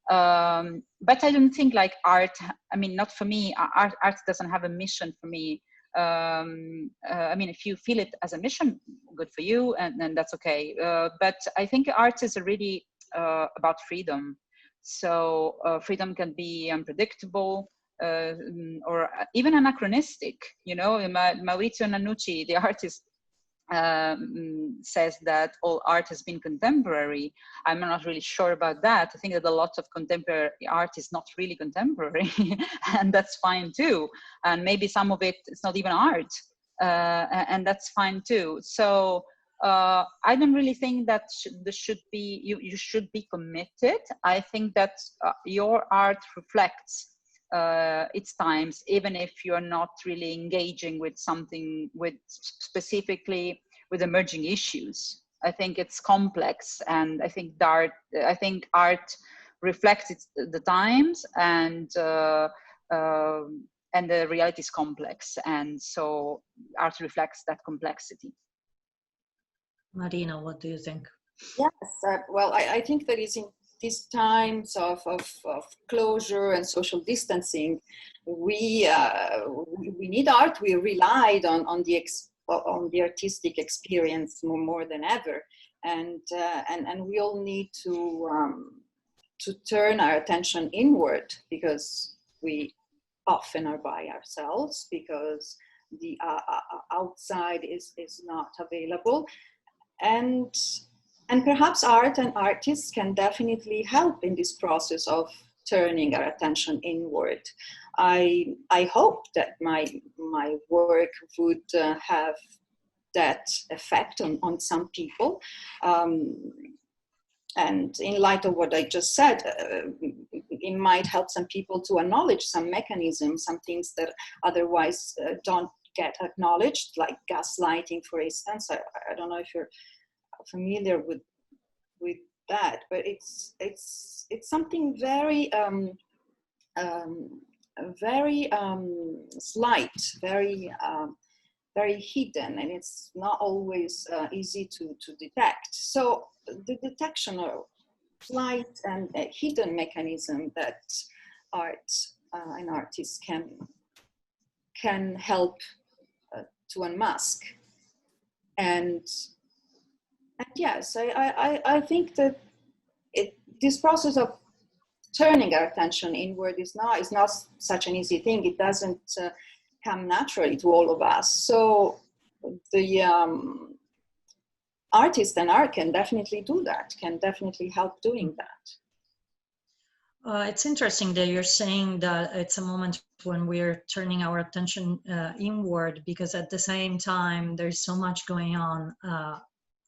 But I don't think like art, I mean, not for me, art doesn't have a mission for me. I mean, if you feel it as a mission, good for you, and that's okay. But I think art is really about freedom. So freedom can be unpredictable, or even anachronistic. You know, Maurizio Nannucci, the artist, says that all art has been contemporary. I'm not really sure about that. I think that a lot of contemporary art is not really contemporary, and that's fine too. And maybe some of it is not even art, and that's fine too. So I don't really think that there should be, you should be committed. I think that your art reflects its times, even if you're not really engaging with something, with specifically with emerging issues. I think it's complex, and I think art reflects the times, and the reality is complex, and so art reflects that complexity. Marina, what do you think? Yes, well, I think that is in these times of closure and social distancing, we need art. We relied on the artistic experience more than ever, and we all need to turn our attention inward, because we often are by ourselves, because the outside is not available, and perhaps art and artists can definitely help in this process of turning our attention inward. I hope that my work would have that effect on some people. And in light of what I just said, it might help some people to acknowledge some mechanisms, some things that otherwise don't get acknowledged, like gaslighting, for instance. I don't know if you're familiar with that, but it's something very slight, very hidden, and it's not always easy to detect. So the detection of slight and hidden mechanism that art and artists can help to unmask. And yes, I think that this process of turning our attention inward is not such an easy thing. It doesn't come naturally to all of us. So the artist and art can definitely do that, can definitely help doing that. It's interesting that you're saying that it's a moment when we're turning our attention inward, because at the same time, there's so much going on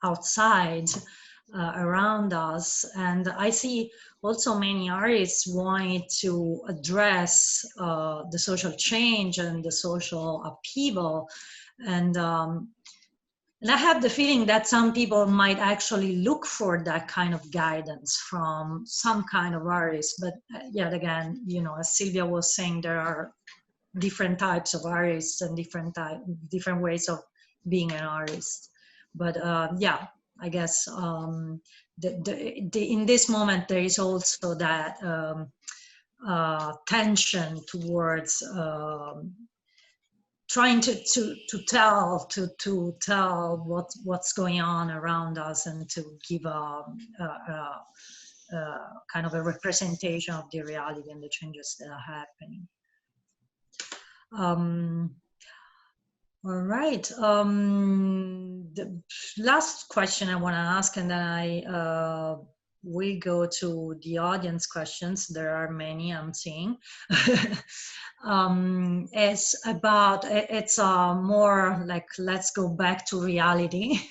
outside around us. And I see also many artists wanting to address the social change and the social upheaval. And I have the feeling that some people might actually look for that kind of guidance from some kind of artist. But yet again, you know, as Silvia was saying, there are different types of artists and different ways of being an artist. But yeah, I guess in this moment there is also that tension towards trying to tell what's going on around us, and to give a kind of a representation of the reality and the changes that are happening. All right. The last question I want to ask, and then we go to the audience questions. There are many I'm seeing. It's about, it's more like, let's go back to reality.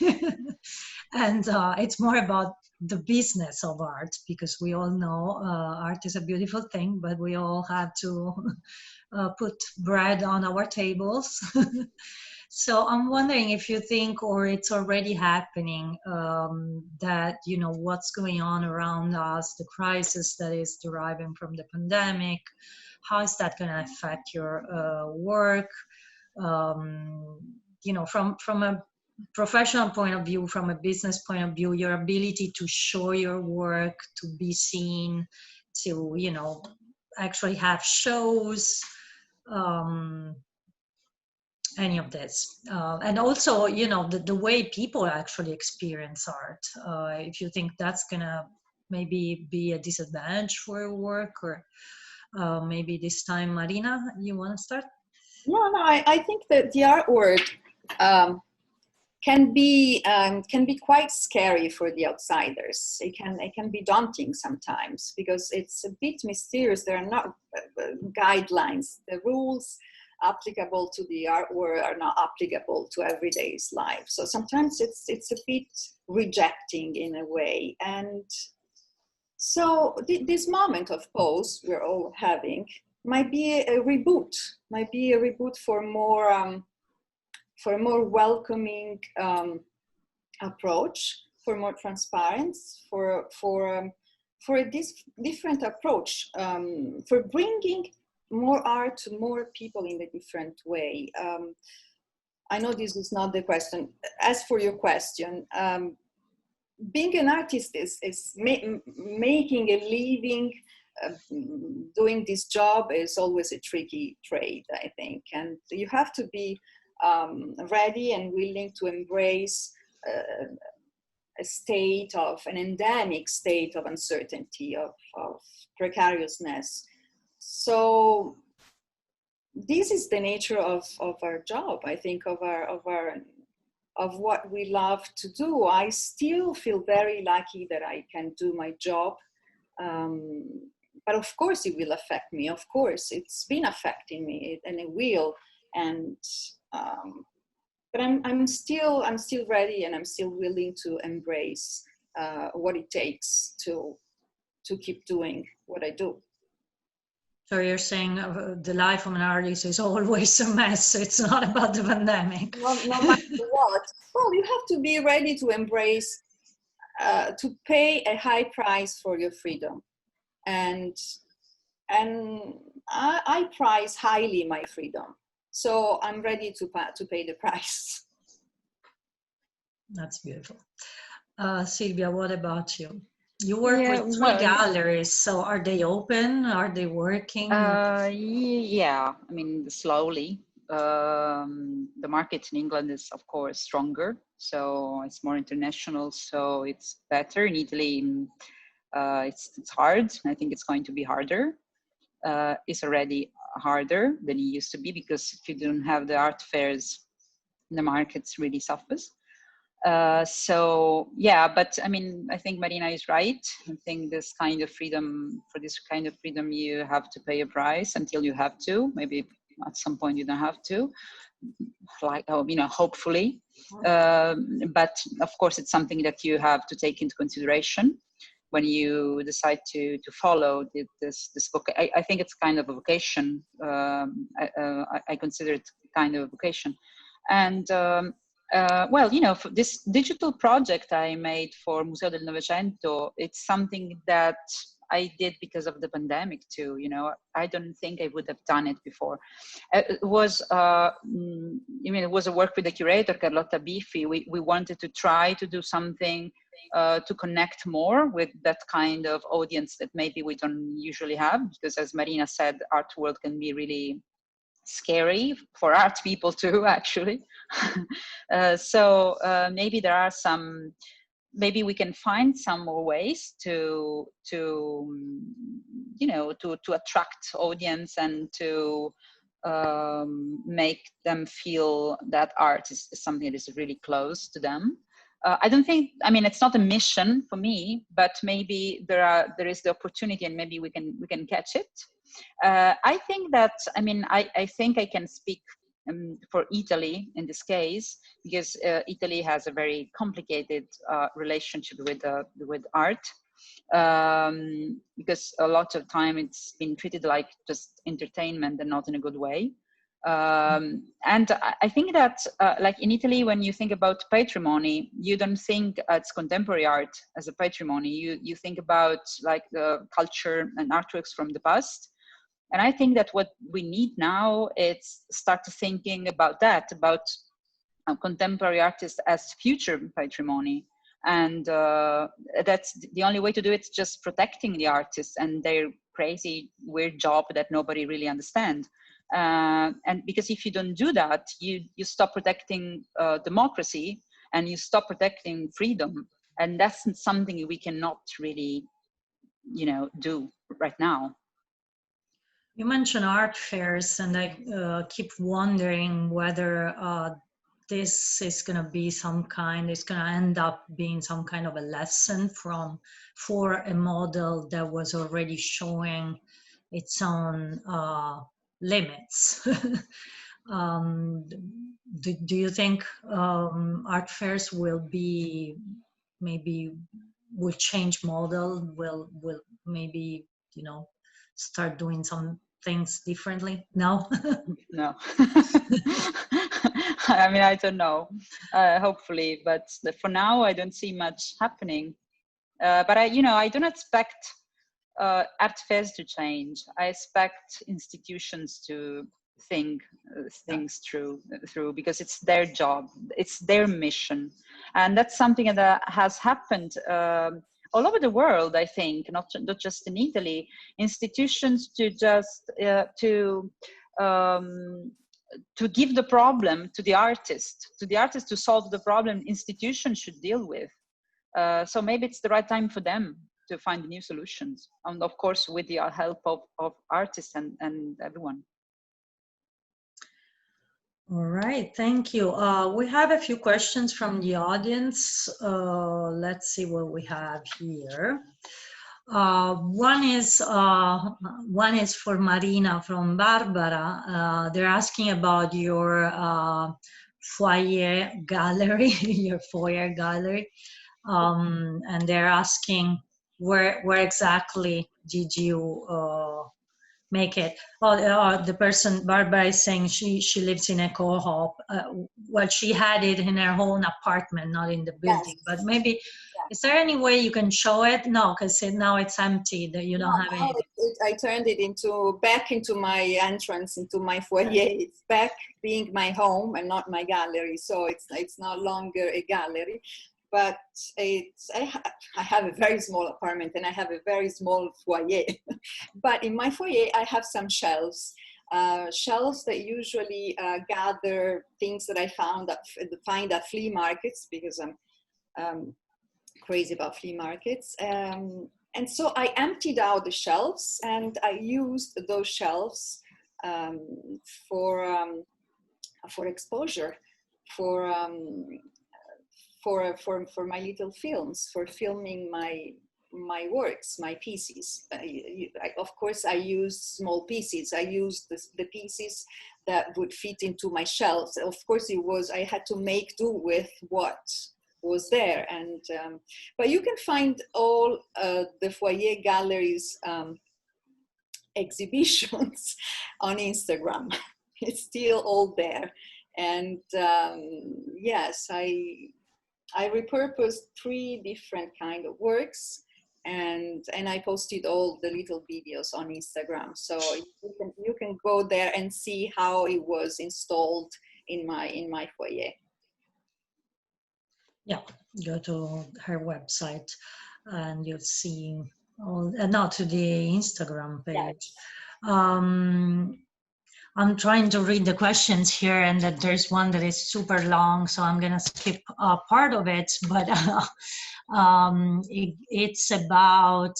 And it's more about the business of art, because we all know art is a beautiful thing, but we all have to put bread on our tables. So I'm wondering if you think, or it's already happening, that, you know, what's going on around us, the crisis that is deriving from the pandemic, how is that going to affect your work? You know, from a professional point of view, from a business point of view, your ability to show your work, to be seen, to, you know, actually have shows, any of this. And also, you know, the way people actually experience art. If you think that's gonna maybe be a disadvantage for your work, or maybe this time, Marina, you want to start? No, I think that the artwork can be quite scary for the outsiders. It can be daunting sometimes because it's a bit mysterious. There are not guidelines. The rules applicable to the artwork are not applicable to everyday's life. So sometimes it's a bit rejecting in a way. And so this moment of pause we're all having might be a reboot, for a more welcoming approach, for more transparency, for a different approach, for bringing more art to more people in a different way. I know this is not the question. As for your question, being an artist is making a living, doing this job is always a tricky trade, I think. And you have to be ready and willing to embrace an endemic state of uncertainty, of precariousness. So this is the nature of our job, I think, of what we love to do. I still feel very lucky that I can do my job. But of course it will affect me. Of course, it's been affecting me, and it will. And but I'm still ready, and I'm still willing to embrace what it takes to keep doing what I do. So you're saying the life of an artist is always a mess. It's not about the pandemic. No matter what. Well, you have to be ready to embrace, to pay a high price for your freedom. And I price highly my freedom. So I'm ready to pay the price. That's beautiful. Silvia, what about you? You work with three galleries, so are they open? Are they working? Yeah, I mean, slowly. The market in England is, of course, stronger, so it's more international, so it's better. In Italy, it's hard. I think it's going to be harder. It's already harder than it used to be, because if you don't have the art fairs, the market really suffers. So yeah, but I mean, I think Marina is right. I think for this kind of freedom, you have to pay a price until you have to. Maybe at some point you don't have to, like, you know, hopefully. But of course, it's something that you have to take into consideration when you decide to follow this book. I think it's kind of a vocation. I consider it kind of a vocation. And well, you know, for this digital project I made for Museo del Novecento, it's something that I did because of the pandemic too. You know, I don't think I would have done it before. It was, it was a work with the curator, Carlotta Biffi. We wanted to try to do something to connect more with that kind of audience that maybe we don't usually have, because as Marina said, art world can be really scary for art people too, actually. So maybe there are maybe we can find some more ways to attract audience and to make them feel that art is something that is really close to them. I don't think, I mean, it's not a mission for me, but maybe there is the opportunity, and maybe we can catch it. I think that, I mean, I think I can speak for Italy in this case, because Italy has a very complicated relationship with art, because a lot of time it's been treated like just entertainment and not in a good way. And I think that like in Italy, when you think about patrimony, you don't think it's contemporary art as a patrimony. You think about like the culture and artworks from the past. And I think that what we need now is start thinking about that, about contemporary artists as future patrimony. And that's the only way to do it, just protecting the artists and their crazy, weird job that nobody really understands. And because if you don't do that, you stop protecting democracy, and you stop protecting freedom. And that's something we cannot really, do right now. You mentioned art fairs, and I keep wondering whether this is going to be it's going to end up being some kind of a lesson for a model that was already showing its own limits. Do you think art fairs will change model, will maybe, start doing some things differently? No? No. I mean, I don't know. Hopefully, but for now, I don't see much happening. But I don't expect art fairs to change. I expect institutions to think things through, because it's their job, it's their mission, and that's something that has happened all over the world. I think not just in Italy. Institutions to just to give the problem to the artist to solve the problem institutions should deal with. So maybe it's the right time for them to find new solutions, and of course with the help of artists and everyone. All right, thank you. We have a few questions from the audience. Let's see what we have here. One is for Marina from Barbara. They're asking about your foyer gallery, your foyer gallery, and they're asking where exactly did you make it? The person, Barbara, is saying she lives in a co-op. Well, she had it in her own apartment, not in the building. Yes. But maybe, is there any way you can show it? No, because now it's empty. That you don't have it. I turned it back into my entrance, into my foyer. It's back being my home and not my gallery. So it's no longer a gallery. But I have a very small apartment and I have a very small foyer. But in my foyer, I have some shelves. Shelves that usually gather things that I find at flea markets, because I'm crazy about flea markets. And so I emptied out the shelves and I used those shelves for exposure, for my little films, for filming my works, my pieces. Of course, I used small pieces. I used the pieces that would fit into my shelves. Of course, I had to make do with what was there. And but you can find all the foyer galleries exhibitions on Instagram. It's still all there. And yes, I repurposed 3 different kind of works, and I posted all the little videos on Instagram. So you can go there and see how it was installed in my foyer. Yeah, go to her website and you'll see all. No, to the Instagram page. Yes. I'm trying to read the questions here, and that there's one that is super long, so I'm gonna skip part of it. But it's about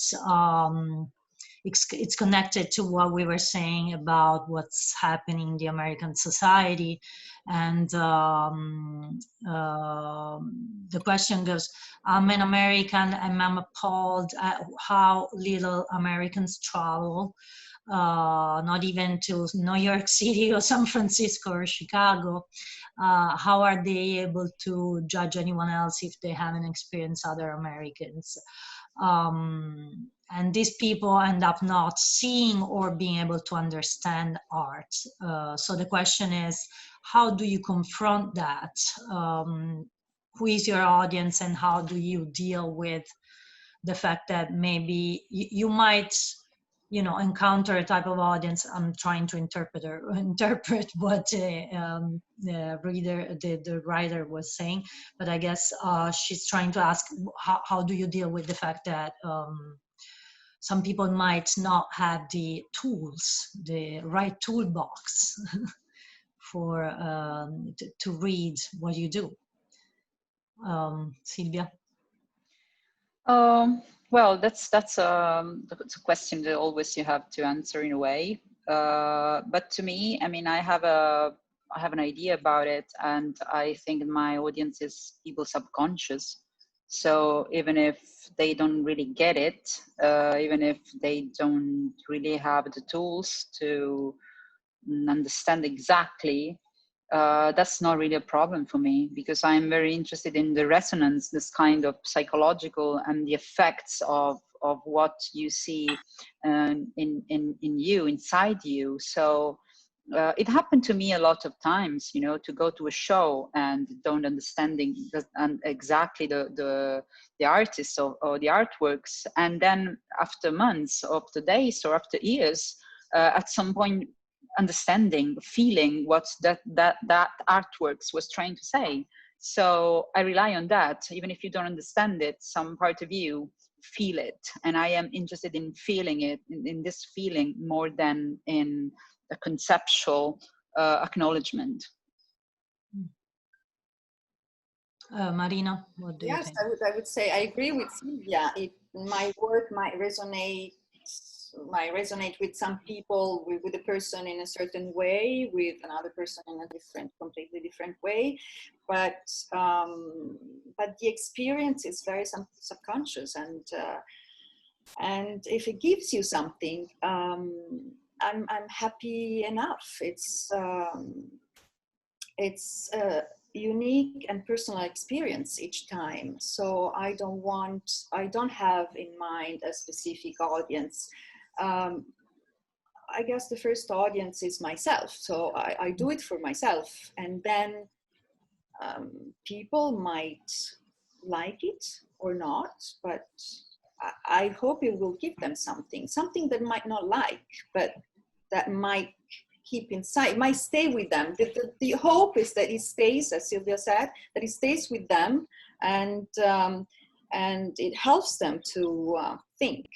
it's connected to what we were saying about what's happening in the American society, and the question goes: I'm an American, and I'm appalled at how little Americans travel. Not even to New York City or San Francisco or Chicago. How are they able to judge anyone else if they haven't experienced other Americans? And these people end up not seeing or being able to understand art. So the question is, how do you confront that? Who is your audience, and how do you deal with the fact that maybe you might you know, encounter a type of audience. I'm trying to interpret what the reader, the writer was saying, but I guess she's trying to ask, how do you deal with the fact that some people might not have the tools, the right toolbox for to read what you do? Silvia? Well, that's a question that always you have to answer in a way. But to me, I mean, I have an idea about it, and I think my audience is people subconscious. So even if they don't really get it, even if they don't really have the tools to understand exactly, that's not really a problem for me, because I'm very interested in the resonance, this kind of psychological and the effects of what you see in you, inside you. So it happened to me a lot of times, you know, to go to a show and don't understanding exactly the artists or the artworks, and then after months, or after days, or after years, at some point understanding, feeling what that artworks was trying to say. So I rely on that. Even if you don't understand it, some part of you feel it, and I am interested in feeling it, in this feeling, more than in a conceptual acknowledgement. Marina, what do you think? Yes, I would say I agree with Silvia. My work might resonate with some people, with a person in a certain way, with another person in a completely different way, but the experience is very subconscious, and if it gives you something, I'm happy enough. It's a unique and personal experience each time. So I don't have in mind a specific audience. I guess the first audience is myself. So I do it for myself, and then people might like it or not, but I hope it will give them something they might not like, but that might keep inside, might stay with them. The hope is that it stays, as Silvia said, that it stays with them, and it helps them to think,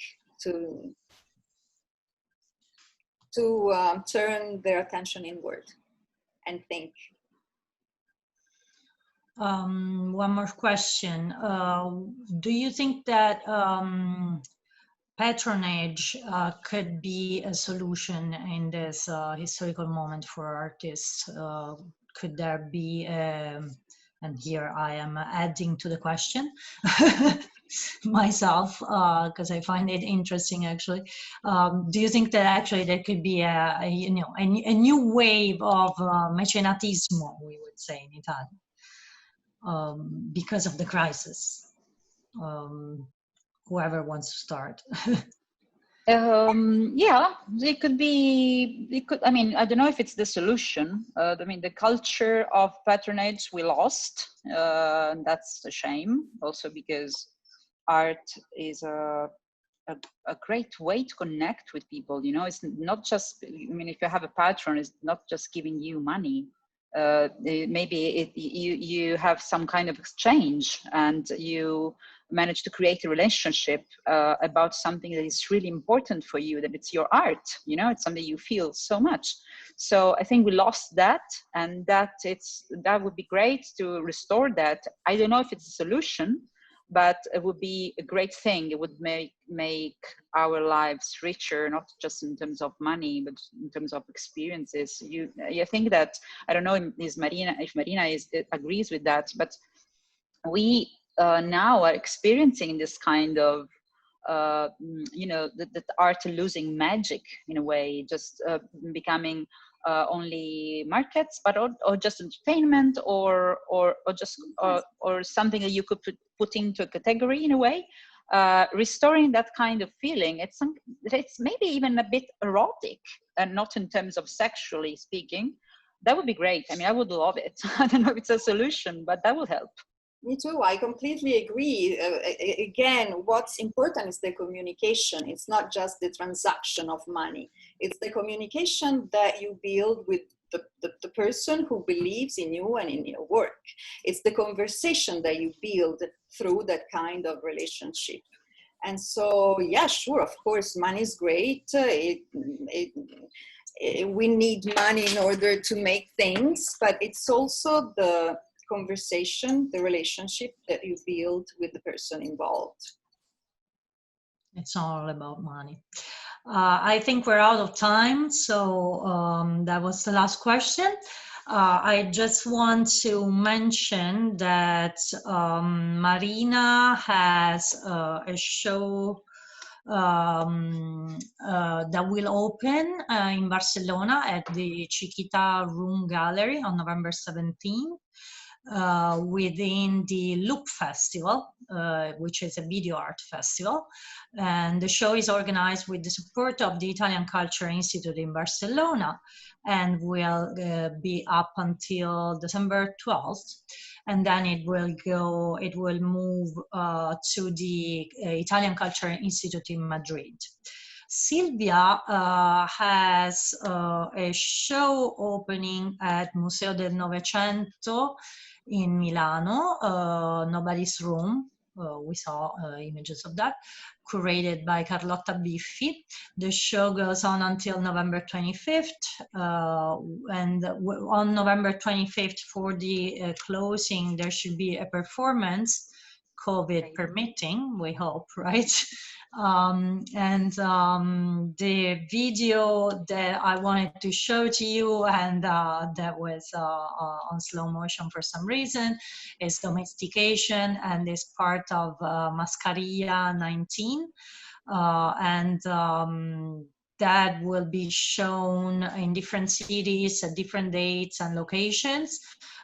to turn their attention inward and think. One more question. Do you think that patronage could be a solution in this historical moment for artists? Could there be, and here I am adding to the question myself, because I find it interesting actually. Do you think that actually there could be a new wave of mecenatismo, we would say in Italian, because of the crisis? Whoever wants to start. Yeah, it could be, I mean, I don't know if it's the solution. I mean, the culture of patronage we lost. That's a shame, also because art is a great way to connect with people. You know, it's not just, I mean, if you have a patron, it's not just giving you money. Maybe you have some kind of exchange, and you manage to create a relationship about something that is really important for you, that it's your art, you know, it's something you feel so much. So I think we lost that, and that would be great to restore that. I don't know if it's a solution, but it would be a great thing. It would make our lives richer, not just in terms of money, but in terms of experiences. I think that, I don't know if Marina agrees with that, but we now are experiencing this kind of, that art losing magic in a way, just becoming only markets, but or just entertainment, or just or something that you could put into a category in a way. Restoring that kind of feeling, it's maybe even a bit erotic, and not in terms of sexually speaking. That would be great. I mean, I would love it. I don't know if it's a solution, but that would help. Me too. I completely agree. Again, what's important is the communication. It's not just the transaction of money. It's the communication that you build with the person who believes in you and in your work. It's the conversation that you build through that kind of relationship. And so, yeah, sure, of course, money is great. We need money in order to make things, but it's also the conversation, the relationship that you build with the person involved. It's all about money. I think we're out of time, so that was the last question. I just want to mention that Marina has a show that will open in Barcelona at the Chiquita Room Gallery on November 17th. Within the Loop Festival, which is a video art festival. And the show is organized with the support of the Italian Culture Institute in Barcelona and will be up until December 12th. And then it will move to the Italian Culture Institute in Madrid. Silvia has a show opening at Museo del Novecento in Milano, Nobody's Room. We saw images of that, curated by Carlotta Biffi. The show goes on until November 25th. And on November 25th, for the closing, there should be a performance, COVID permitting, we hope, right? The video that I wanted to show to you, and that was on slow motion for some reason, is Domestication, and is part of Mascarilla 19. That will be shown in different cities at different dates and locations.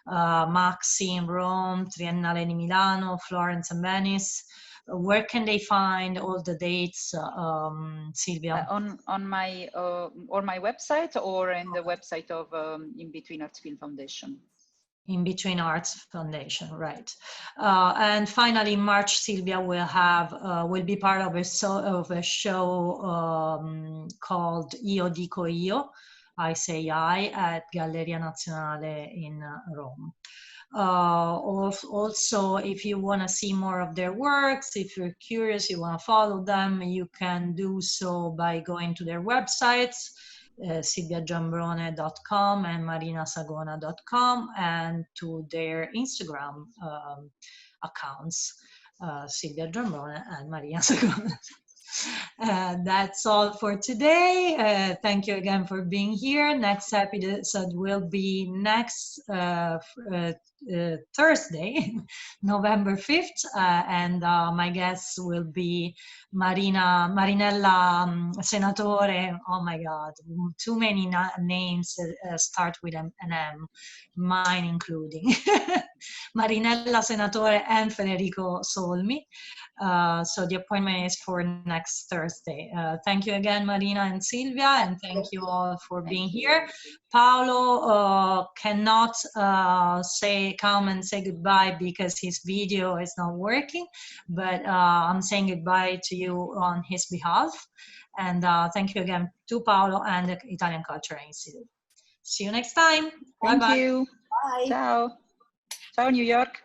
Maxi in Rome, Triennale in Milano, Florence and Venice. Where can they find all the dates, Silvia? On my website, or in the website of In Between Arts Film Foundation? In Between Arts Foundation, right. And finally, in March, Silvia will be part of a show called Io Dico Io, I Say I, at Galleria Nazionale in Rome. Also, if you want to see more of their works, if you're curious, you want to follow them, you can do so by going to their websites, silviagiambrone.com and marinasagona.com, and to their Instagram accounts, Silvia Giambrone and Marina Sagona. That's all for today. Thank you again for being here. Next episode will be next Thursday, November 5th, and my guests will be Marinella Senatore. Oh my God, too many names start with an M, mine including. Marinella Senatore and Federico Solmi. So the appointment is for next Thursday. Thank you again, Marina and Silvia, and thank you all for being here. Paolo cannot come and say goodbye because his video is not working, but I'm saying goodbye to you on his behalf. And thank you again to Paolo and the Italian Culture Institute. See you next time. Thank Bye-bye. you. Bye. Ciao. Ciao, New York.